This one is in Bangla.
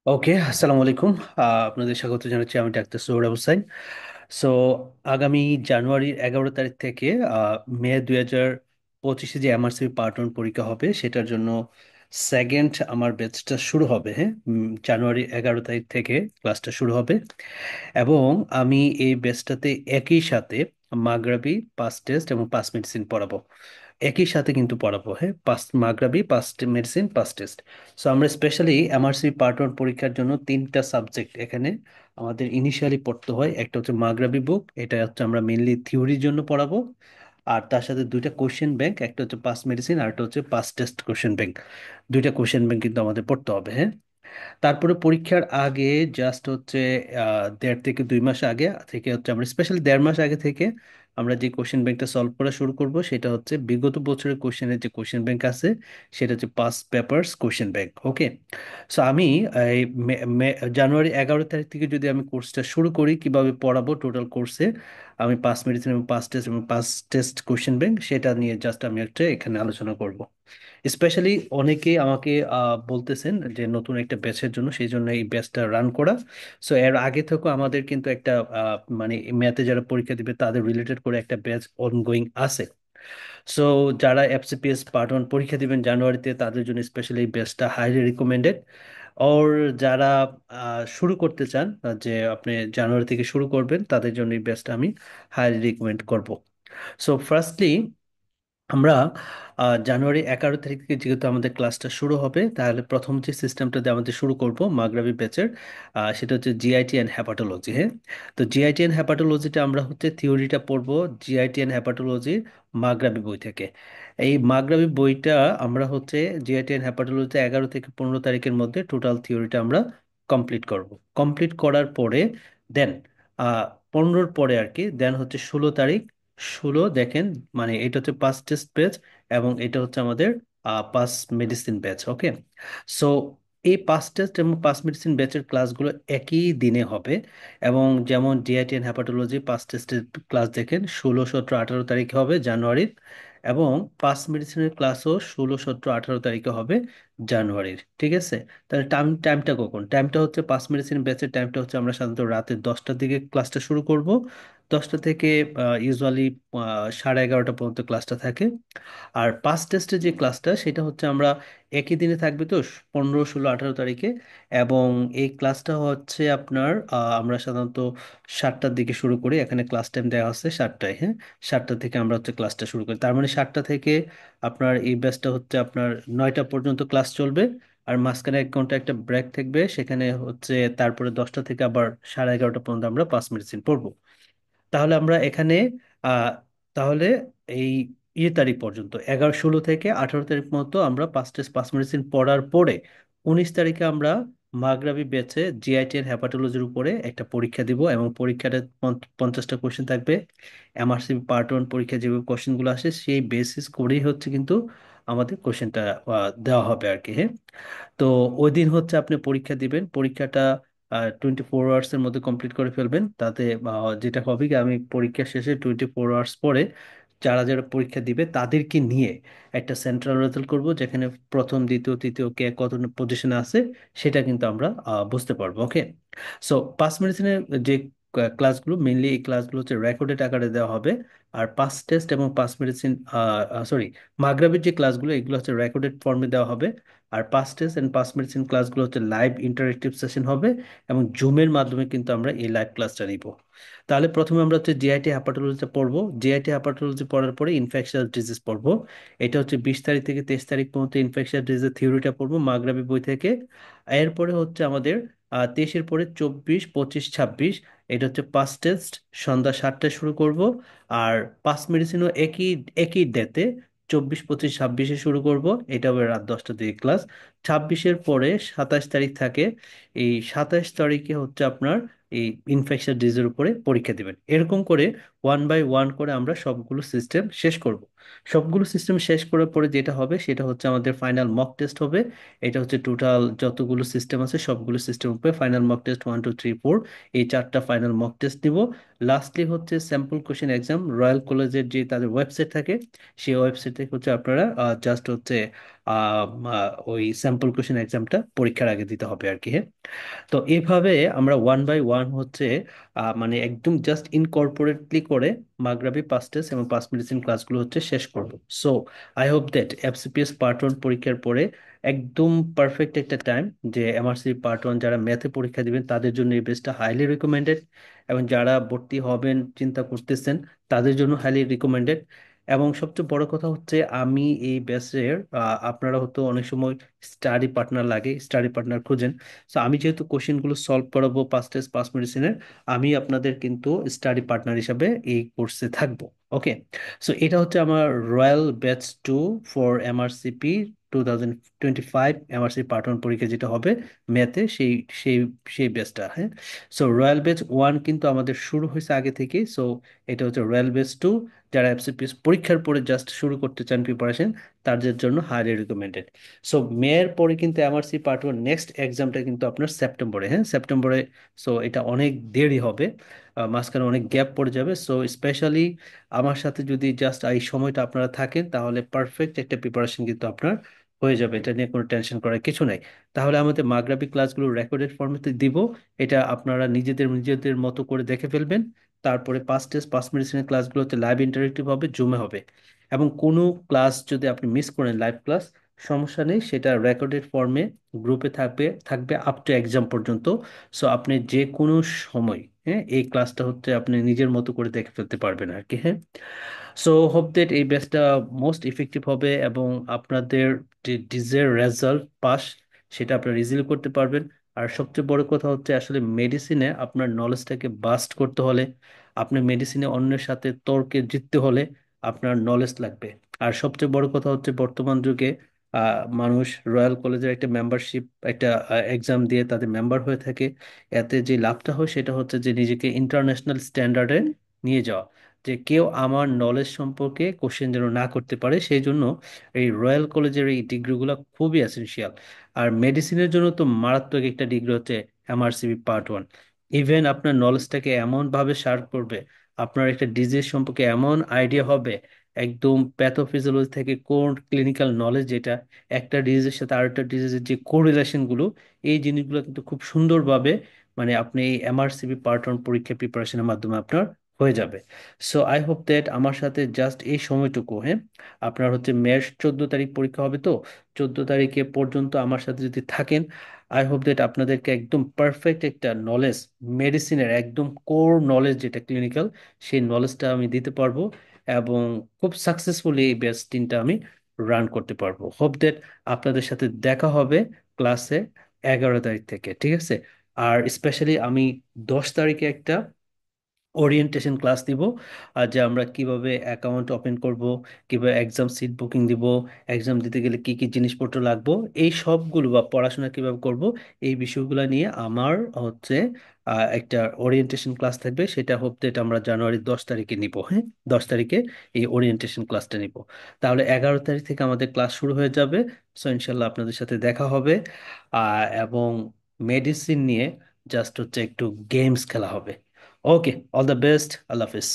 ওকে, আসসালামু আলাইকুম। আপনাদের স্বাগত জানাচ্ছি। আমি ডাক্তার সোহরাব হোসাইন। সো আগামী জানুয়ারির 11 তারিখ থেকে মে 2025 যে এমআরসি পার্ট 1 পরীক্ষা হবে সেটার জন্য সেকেন্ড আমার ব্যাচটা শুরু হবে। হ্যাঁ, জানুয়ারি 11 তারিখ থেকে ক্লাসটা শুরু হবে এবং আমি এই ব্যাচটাতে একই সাথে মাগরাবি, পাস টেস্ট এবং পাস মেডিসিন পড়াবো। একই সাথে কিন্তু পড়াবো। হ্যাঁ, পাস মাগরাবি, Passmedicine, PasTest. So আমরা স্পেশালি এমআরসি পার্ট 1 পরীক্ষার জন্য তিনটা সাবজেক্ট এখানে আমাদের ইনিশিয়ালি পড়তে হয়। একটা হচ্ছে মাগরাবি বুক, এটা হচ্ছে আমরা মেইনলি থিওরির জন্য পড়াবো। আর তার সাথে দুইটা কোশ্চেন ব্যাংক, একটা হচ্ছে পাস মেডিসিন আর একটা হচ্ছে পাস টেস্ট কোশ্চেন ব্যাংক। দুইটা কোশ্চেন ব্যাংক কিন্তু আমাদের পড়তে হবে। হ্যাঁ, তারপরে পরীক্ষার আগে জাস্ট হচ্ছে 1.5 থেকে 2 মাস আগে থেকে হচ্ছে আমরা স্পেশালি 1.5 মাস আগে থেকে আমরা যে কোশ্চেন ব্যাংকটা সলভ করা শুরু করব সেটা হচ্ছে বিগত বছরের কোশ্চেনের যে কোশ্চেন ব্যাংক আছে সেটা হচ্ছে পাস পেপারস কোশ্চেন ব্যাংক। ওকে, সো আমি এই জানুয়ারি 11 তারিখ থেকে যদি আমি কোর্সটা শুরু করি, কিভাবে পড়াবো টোটাল কোর্সে আমি পাস মেডিসিন এবং পাস টেস্ট এবং পাস টেস্ট কোশ্চেন ব্যাংক, সেটা নিয়ে জাস্ট আমি একটা এখানে আলোচনা করব। স্পেশালি অনেকেই আমাকে বলতেছেন যে নতুন একটা ব্যাচের জন্য, সেই জন্য এই ব্যাচটা রান করা। সো এর আগে থেকেও আমাদের কিন্তু একটা মানে ম্যাথে যারা পরীক্ষা দিবে তাদের রিলেটেড করে একটা ব্যাচ অনগোয়িং আছে। সো যারা এফসিপিএস পার্ট 1 পরীক্ষা দিবেন জানুয়ারিতে তাদের জন্য স্পেশালি এই ব্যাচটা হাইলি রিকমেন্ডেড। ওর যারা শুরু করতে চান, যে আপনি জানুয়ারি থেকে শুরু করবেন, তাদের জন্য এই ব্যাচটা আমি হাইলি রিকমেন্ড করব। সো ফার্স্টলি আমরা জানুয়ারি 11 তারিখ থেকে যেহেতু আমাদের ক্লাসটা শুরু হবে, তাহলে প্রথম যে সিস্টেমটা দিয়ে আমাদের শুরু করব মাগরাবি ব্যাচের, সেটা হচ্ছে জিআইটি অ্যান্ড হ্যাপাটোলজি। হ্যাঁ, তো জিআইটি অ্যান্ড হ্যাপাটোলজিটা আমরা হচ্ছে থিওরিটা পড়বো জিআইটি অ্যান্ড হ্যাপাটোলজির মাগরাবি বই থেকে। এই মাগরাবি বইটা আমরা হচ্ছে জিআইটি অ্যান্ড হ্যাপাটোলজিতে 11 থেকে 15 তারিখের মধ্যে টোটাল থিওরিটা আমরা কমপ্লিট করব। কমপ্লিট করার পরে দেন 15-র পরে আর কি, দেন হচ্ছে 16 তারিখ। 16 দেখেন, মানে এটা হচ্ছে পাস টেস্ট ব্যাচ এবং এটা হচ্ছে আমাদের পাস মেডিসিন ব্যাচ। ওকে, সো এই পাস টেস্ট এবং পাস মেডিসিন ব্যাচের ক্লাসগুলো একই দিনে হবে। এবং যেমন ডিআইটি অ্যান্ড হ্যাপাটোলজি পাস টেস্টের ক্লাস দেখেন 16, 17, 18 তারিখে হবে জানুয়ারির, এবং পাস মেডিসিনের ক্লাসও 16, 17, 18 তারিখে হবে জানুয়ারির। ঠিক আছে, তাহলে টাইমটা কখন? টাইমটা হচ্ছে পাস মেডিসিন ব্যাচের টাইমটা হচ্ছে আমরা সাধারণত রাতে 10টার দিকে ক্লাসটা শুরু করব। 10টা থেকে ইউজুয়ালি 11:30 পর্যন্ত ক্লাসটা থাকে। আর পাস টেস্টের যে ক্লাসটা সেটা হচ্ছে আমরা একই দিনে থাকবে, তো 15, 16, 18 তারিখে। এবং এই ক্লাসটা হচ্ছে আপনার আমরা সাধারণত 7টার দিকে শুরু করি। এখানে ক্লাস টাইম দেওয়া আছে 7টায়। হ্যাঁ, 7টা থেকে আমরা হচ্ছে ক্লাসটা শুরু করি, তার মানে 7টা থেকে আপনার এই ব্যাচটা হচ্ছে আপনার 9টা পর্যন্ত ক্লাস চলবে। আর মাঝখানে 1 ঘন্টা একটা ব্রেক থাকবে, সেখানে হচ্ছে তারপরে 10টা থেকে আবার 11:30 পর্যন্ত আমরা পাস মেডিসিন পড়বো। তাহলে আমরা এখানে আহ তাহলে এই তারিখ পর্যন্ত 16 থেকে 18 তারিখ মতো আমরা পাঁচ টেস্ট পাঁচ মেডিসিন পড়ার পরে 19 তারিখে আমরা মাগরাবি ব্যাচে জিআইটি এর হ্যাপাটোলজির উপরে একটা পরীক্ষা দিব, এবং পরীক্ষাটা 50টা কোশ্চেন থাকবে। এমআরসি পার্ট 1 পরীক্ষা যে কোশ্চেনগুলো আসে সেই বেসিস করেই হচ্ছে কিন্তু আমাদের কোশ্চেনটা দেওয়া হবে আর কি। হ্যাঁ, তো ওই দিন হচ্ছে আপনি পরীক্ষা দিবেন। পরীক্ষাটা 24 আওয়ার্সের মধ্যে কমপ্লিট করে ফেলবেন। তাতে যেটা হবে কি, আমি পরীক্ষা শেষে 24 আওয়ার্স পরে যারা যারা পরীক্ষা দিবে তাদেরকে নিয়ে একটা সেন্ট্রাল রেজাল্ট করব, যেখানে প্রথম, দ্বিতীয়, তৃতীয় কে কত পজিশনে আছে সেটা কিন্তু আমরা বুঝতে পারবো। ওকে, সো পাস মেডিসিনের যে ক্লাসগুলো, মেইনলি এই ক্লাসগুলো হচ্ছে রেকর্ডেড আকারে দেওয়া হবে। আর পাস টেস্ট এবং পাস মেডিসিন, সরি, মাগরাবির যে ক্লাসগুলো এগুলো হচ্ছে রেকর্ডেড ফর্মে দেওয়া হবে। আর PasTest and Passmedicine ক্লাসগুলো হচ্ছে লাইভ ইন্টারেক্টিভ সেশন হবে, এবং জুমের মাধ্যমে কিন্তু আমরা এই লাইভ ক্লাসটা নিব। তাহলে প্রথমে আমরা হচ্ছে জিআইটি হ্যাপাটোলজিটা পড়বো। জিআইটি হ্যাপাটোলজি পড়ার পরে ইনফেকশাস ডিজিজ পড়বো। এটা হচ্ছে 20 তারিখ থেকে 23 তারিখ পর্যন্ত ইনফেকশাস ডিজিজের থিওরিটা পড়বো মাগরাবি বই থেকে। এরপরে হচ্ছে আমাদের 23-এর পরে 24, 25, 26 এটা হচ্ছে পাস টেস্ট, সন্ধ্যা 7টায় শুরু করব। আর পাস মেডিসিনও একই একই ডেতে 24, 25, 26-এ শুরু করব। এটা হবে রাত 10টার দিকে ক্লাস। 26-এর পরে 27 তারিখ থাকে। এই 27 তারিখে হচ্ছে আপনার এই ইনফেকশন ডিজিজের উপরে পরীক্ষা দিবেন। এরকম করে ওয়ান বাই ওয়ান করে আমরা সবগুলো সিস্টেম শেষ করব। সবগুলো সিস্টেম শেষ করার পরে যেটা হবে সেটা হচ্ছে আমাদের ফাইনাল মক টেস্ট হবে। এটা হচ্ছে টোটাল যতগুলো সিস্টেম আছে সবগুলো সিস্টেম উপরে ফাইনাল মক টেস্ট 1 2 3 4, এই চারটা ফাইনাল মক টেস্ট দিব। লাস্টলি হচ্ছে স্যাম্পল কোশ্চেন এক্সাম, রয়্যাল কলেজের যে তাদের ওয়েবসাইট থাকে সেই ওয়েবসাইট থেকে হচ্ছে আপনারা জাস্ট হচ্ছে ওই স্যাম্পল কোশ্চেন এক্সামটা পরীক্ষার আগে দিতে হবে আর কি, হ্যাঁ। তো এইভাবে আমরা ওয়ান বাই ওয়ান হচ্ছে মানে একদম জাস্ট ইনকর্পোরেটলি করে মাগরাবি পাস টেস্ট এবং পাস মেডিসিন ক্লাসগুলো হচ্ছে শেষ করব। So I hope that FCPS part one পরীক্ষার পরে একদম পারফেক্ট একটা টাইম, যে এমআরসি পার্ট ওয়ান যারা ম্যাথে পরীক্ষা দিবেন তাদের জন্য এই বেসটা হাইলি রিকমেন্ডেড, এবং যারা ভর্তি হবেন চিন্তা করতেছেন তাদের জন্য হাইলি রিকমেন্ডেড। এবং সবচেয়ে বড় কথা হচ্ছে আমি এই ব্যাচের আপনারা হয়তো অনেক সময় স্টাডি পার্টনার লাগে, স্টাডি পার্টনার খুঁজেন। সো আমি যেহেতু কোশ্চেনগুলো সলভ করাবো পাস টেস্ট পাস মেডিসিনের, আমি আপনাদের কিন্তু স্টাডি পার্টনার হিসাবে এই কোর্সে থাকবো। ওকে। সো এটা হচ্ছে আমার royal batch 2 for MRCP 2025 MRC part one পরীক্ষা যেটা হবে ম্যাথে, সেই সেই সেই ব্যাচটা, হ্যাঁ। সো রয়্যাল ব্যাচ 1 কিন্তু আমাদের শুরু হয়েছে আগে থেকে। সো এটা হচ্ছে রয়্যাল ব্যাচ 2, যারা এফসিপিএস পরীক্ষার পরে জাস্ট শুরু করতে চান প্রিপারেশন, তাদের জন্য হাইলি রিকমেন্ডেড। সো মেয়ের পরে কিন্তু এমআরসি পার্ট ওয়ান নেক্সট এক্সামটা কিন্তু আপনার সেপ্টেম্বরে, হ্যাঁ, সেপ্টেম্বরে। সো এটা অনেক দেরি হবে, মাঝখানে অনেক গ্যাপ পড়ে যাবে। সো স্পেশালি আমার সাথে যদি জাস্ট এই সময়টা আপনারা থাকেন তাহলে পারফেক্ট একটা প্রিপারেশন কিন্তু আপনার হয়ে যাবে, এটা নিয়ে কোনো টেনশন করার কিছু নাই। তাহলে আমাদের মাগরাবি ক্লাসগুলো রেকর্ডেড ফরম্যাটে দিব, এটা আপনারা নিজেদের নিজেদের মতো করে দেখে ফেলবেন। তারপরে পাস টেস্ট পাস মেডিসিনের ক্লাসগুলোতে লাইভ ইন্টারেক্টিভ হবে, জুমে হবে। এবং কোনো ক্লাস যদি আপনি মিস করেন লাইভ ক্লাস, সমস্যা নেই, সেটা রেকর্ডেড ফর্মে গ্রুপে থাকবে থাকবে আপ টু এক্সাম পর্যন্ত। সো আপনি যে কোনো সময়, হ্যাঁ, এই ক্লাসটা হচ্ছে আপনি নিজের মতো করে দেখে ফেলতে পারবেন আর কি, হ্যাঁ। সো হোপ দ্যাট এই ব্যাচটা মোস্ট ইফেক্টিভ হবে এবং আপনাদের যে ডিজায়ার রেজাল্ট পাস সেটা আপনারা ইজিলি করতে পারবেন। আর সবচেয়ে বড় কথা হচ্ছে আসলে মেডিসিনে আপনার নলেজটাকে বাস্ট করতে হলে, আপনি মেডিসিনে অন্যের সাথে তর্কে জিততে হলে আপনার নলেজ লাগবে। আর সবচেয়ে বড় কথা হচ্ছে বর্তমান যুগে মানুষ রয়্যাল কলেজের একটা মেম্বারশিপ, একটা এক্সাম দিয়ে তাদের মেম্বার হয়ে থাকে। এতে যে লাভটা হয় সেটা হচ্ছে যে নিজেকে ইন্টারন্যাশনাল স্ট্যান্ডার্ডে নিয়ে যাওয়া, যে কেউ আমার নলেজ সম্পর্কে কোশ্চেন যেন না করতে পারে, সেই জন্য এই রয়্যাল কলেজের এই ডিগ্রিগুলো খুবই এসেনশিয়াল। আর মেডিসিনের জন্য তো মারাত্মক একটা ডিগ্রি হচ্ছে এমআরসিবি পার্ট ওয়ান। ইভেন আপনার নলেজটাকে এমনভাবে শার্প করবে, আপনার একটা ডিজিজ সম্পর্কে এমন আইডিয়া হবে, একদম প্যাথোফিজিওলজি থেকে কোর ক্লিনিক্যাল নলেজ, যেটা একটা ডিজিজের সাথে আরেকটা ডিজিজের যে কোরিলেশনগুলো, এই জিনিসগুলো কিন্তু খুব সুন্দরভাবে মানে আপনি এই এমআরসিবি পার্ট ওয়ান পরীক্ষা প্রিপারেশনের মাধ্যমে আপনার হয়ে যাবে। সো আই হোপ দ্যাট আমার সাথে জাস্ট এই সময়টুকু, হ্যাঁ, আপনার হচ্ছে মের 14 তারিখ পরীক্ষা হবে, তো 14 তারিখে পর্যন্ত আমার সাথে যদি থাকেন, আই হোপ দ্যাট আপনাদেরকে একদম পারফেক্ট একটা নলেজ, মেডিসিনের একদম কোর নলেজ যেটা ক্লিনিক্যাল, সেই নলেজটা আমি দিতে পারবো এবং খুব সাকসেসফুলি এই ব্যাচ 3টা আমি রান করতে পারবো। হোপ দ্যাট আপনাদের সাথে দেখা হবে ক্লাসে 11 তারিখ থেকে, ঠিক আছে। আর স্পেশালি আমি 10 তারিখে একটা ওরিয়েন্টেশন ক্লাস দিব, আর যে আমরা কিভাবে অ্যাকাউন্ট ওপেন করব, কিভাবে এক্সাম সিট বুকিং দিব, এক্সাম দিতে গেলে কি কি জিনিসপত্র লাগবো, এই সবগুলো বা পড়াশোনা কিভাবে করব, এই বিষয়গুলো নিয়ে আমার হচ্ছে একটা ওরিয়েন্টেশন ক্লাস থাকবে। সেটা হচ্ছে এটা আমরা জানুয়ারি 10 তারিখে নিব, হ্যাঁ, 10 তারিখে এই ওরিয়েন্টেশন ক্লাসটা নিব। তাহলে 11 তারিখ থেকে আমাদের ক্লাস শুরু হয়ে যাবে। সো ইনশাল্লাহ আপনাদের সাথে দেখা হবে এবং মেডিসিন নিয়ে জাস্ট হচ্ছে একটু গেমস খেলা হবে। ওকে, অল দ্য বেস্ট, আল্লাহ হাফিজ।